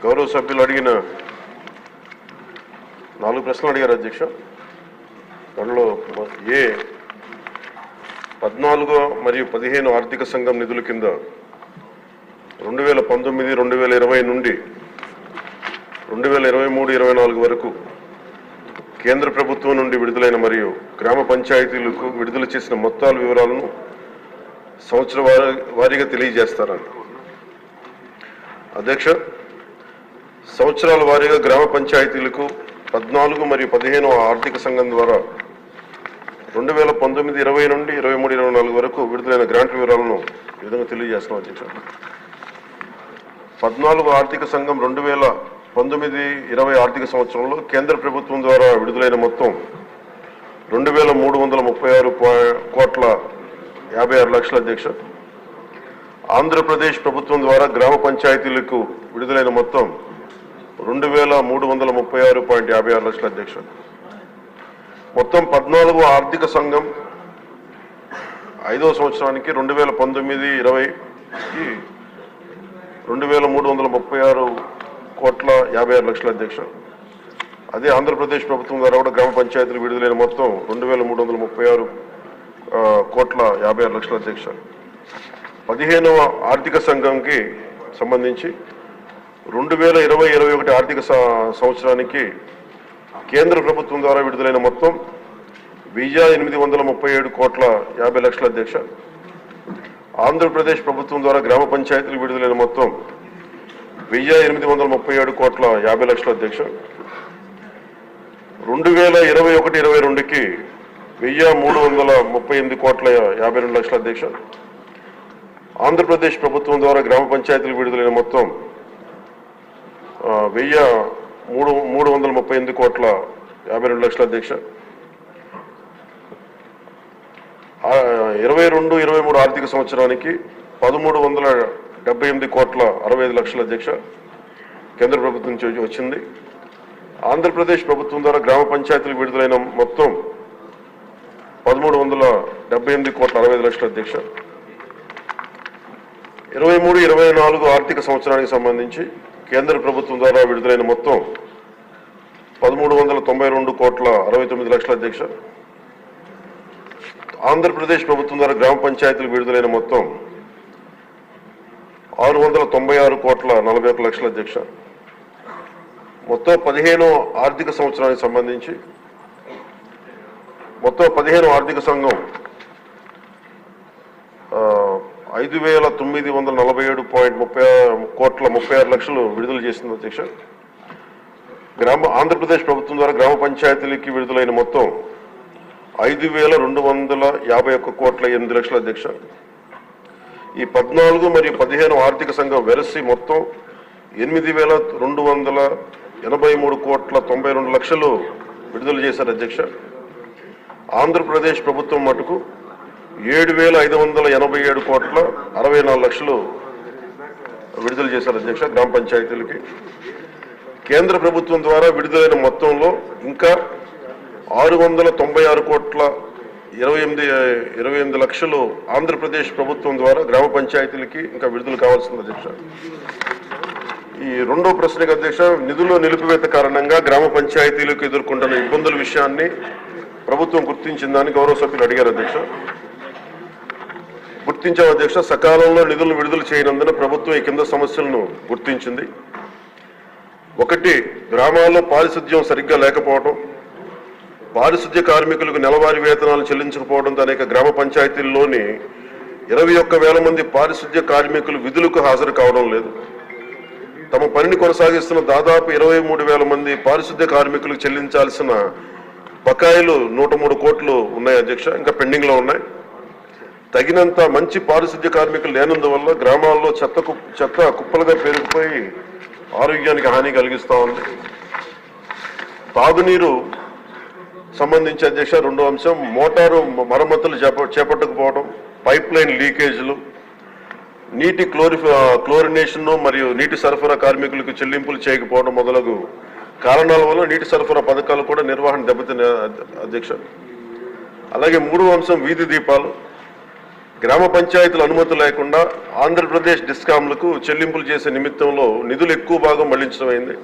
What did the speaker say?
గౌరవ సభ్యులు అడిగిన 4 ప్రశ్నలు అడిగారు అధ్యక్ష. దానిలో 14 మరియు 15 ఆర్థిక సంఘం నిధుల కింద 2019, 2020 నుండి 2023-24 వరకు కేంద్ర ప్రభుత్వం నుండి విడుదలైన మరియు గ్రామ పంచాయతీలకు విడుదల చేసిన మొత్తాల వివరాలను సంవత్సర వారీగా తెలియజేస్తారని. అధ్యక్ష, సంవత్సరాల వారీగా గ్రామ పంచాయతీలకు 14 మరియు 15 ఆర్థిక సంఘం ద్వారా 2019, 20 నుండి 23-24 వరకు విడుదలైన గ్రాంట్ వివరాలను ఈ విధంగా తెలియజేస్తున్నాం అధ్యక్ష. 14 ఆర్థిక సంఘం 2019-20 ఆర్థిక సంవత్సరంలో కేంద్ర ప్రభుత్వం ద్వారా విడుదలైన మొత్తం 2,336,56 అధ్యక్ష. ఆంధ్రప్రదేశ్ ప్రభుత్వం ద్వారా గ్రామ పంచాయతీలకు విడుదలైన మొత్తం 2,336,56 అధ్యక్ష. మొత్తం 14 ఆర్థిక సంఘం 5వ సంవత్సరానికి 2019-20కి 2,336,56 అధ్యక్ష. అదే ఆంధ్రప్రదేశ్ ప్రభుత్వం ద్వారా కూడా గ్రామ పంచాయతీలు విడుదలైన మొత్తం 2,336,56 అధ్యక్ష. 15వ ఆర్థిక సంఘంకి సంబంధించి 2020-21 ఆర్థిక సంవత్సరానికి కేంద్ర ప్రభుత్వం ద్వారా విడుదలైన మొత్తం 1,837,50,00,000 అధ్యక్ష. ఆంధ్రప్రదేశ్ ప్రభుత్వం ద్వారా గ్రామ పంచాయతీలు విడుదలైన మొత్తం 1,837,50,00,000 అధ్యక్ష. 2021-22కి 1,338,52,00,000 అధ్యక్ష. ఆంధ్రప్రదేశ్ ప్రభుత్వం ద్వారా గ్రామ పంచాయతీలు విడుదలైన మొత్తం 1,338,52,00,000 అధ్యక్ష. 22-23 ఆర్థిక సంవత్సరానికి 1,378,65,00,000 అధ్యక్ష కేంద్ర ప్రభుత్వం నుంచి వచ్చింది. ఆంధ్రప్రదేశ్ ప్రభుత్వం ద్వారా గ్రామ పంచాయతీలు విడుదలైన మొత్తం 1,378,65,00,000 అధ్యక్ష. 23-24 ఆర్థిక సంవత్సరానికి సంబంధించి కేంద్ర ప్రభుత్వం ద్వారా విడుదలైన మొత్తం 1,392,69,00,000 అధ్యక్ష. ఆంధ్రప్రదేశ్ ప్రభుత్వం ద్వారా గ్రామ పంచాయతీలు విడుదలైన మొత్తం 696,41,00,000 అధ్యక్ష. మొత్తం 15 ఆర్థిక సంవత్సరానికి సంబంధించి మొత్తం 15 ఆర్థిక సంఘం 5,947,36,00,000 విడుదల చేసింది అధ్యక్ష. ఆంధ్రప్రదేశ్ ప్రభుత్వం ద్వారా గ్రామ పంచాయతీలకి విడుదలైన మొత్తం 5,251,8,00,000 అధ్యక్ష. ఈ 14 మరియు 15 ఆర్థిక సంఘం వెరసి మొత్తం 8,283,92,00,000 విడుదల చేశారు అధ్యక్ష. ఆంధ్రప్రదేశ్ ప్రభుత్వం మటుకు 7,587,64,00,000 విడుదల చేశారు అధ్యక్ష గ్రామ పంచాయతీలకి. కేంద్ర ప్రభుత్వం ద్వారా విడుదలైన మొత్తంలో ఇంకా 696,28,28,00,000 ఆంధ్రప్రదేశ్ ప్రభుత్వం ద్వారా గ్రామ పంచాయతీలకి ఇంకా విడుదల కావాల్సింది అధ్యక్ష. ఈ రెండో ప్రశ్నకు అధ్యక్ష, నిధుల నిలిపివేత కారణంగా గ్రామ పంచాయతీలకు ఎదుర్కొంటున్న ఇబ్బందుల విషయాన్ని ప్రభుత్వం గుర్తించిందని గౌరవ సభ్యులు అడిగారు అధ్యక్ష. గుర్తించాం అధ్యక్ష. సకాలంలో నిధులను విడుదల చేయనందున ప్రభుత్వం ఈ కింద సమస్యలను గుర్తించింది. 1, గ్రామాల్లో పారిశుద్ధ్యం సరిగ్గా లేకపోవడం, పారిశుద్ధ్య కార్మికులకు నెలవారీ వేతనాలు చెల్లించకపోవడంతో అనేక గ్రామ పంచాయతీల్లోని 21,000 మంది పారిశుద్ధ్య కార్మికులు విధులకు హాజరు కావడం లేదు. తమ పనిని కొనసాగిస్తున్న దాదాపు 23,000 మంది పారిశుద్ధ్య కార్మికులకు చెల్లించాల్సిన బకాయిలు 103 కోట్లు ఉన్నాయి అధ్యక్ష, ఇంకా పెండింగ్లో ఉన్నాయి. తగినంత మంచి పారిశుద్ధ్య కార్మికులు లేనందువల్ల గ్రామాల్లో చెత్త కుప్పలుగా పెరిగిపోయి ఆరోగ్యానికి హాని కలిగిస్తూ ఉంది. తాగునీరు సంబంధించి అధ్యక్ష రెండో అంశం, మోటారు మరమ్మతులు చేపట్టకపోవడం, పైప్ లైన్ లీకేజీలు, నీటి క్లోరినేషన్ మరియు నీటి సరఫరా కార్మికులకు చెల్లింపులు చేయకపోవడం మొదలగు కారణాల వల్ల నీటి సరఫరా పథకాలు కూడా నిర్వహణ దెబ్బతిన్న అధ్యక్ష. అలాగే మూడవ అంశం వీధి దీపాలు. గ్రామ పంచాయతీల అనుమతి లేకుండా ఆంధ్రప్రదేశ్ డిస్కాంలకు చెల్లింపులు చేసే నిమిత్తంలో నిధులు ఎక్కువ భాగం మళ్లించడం అయింది.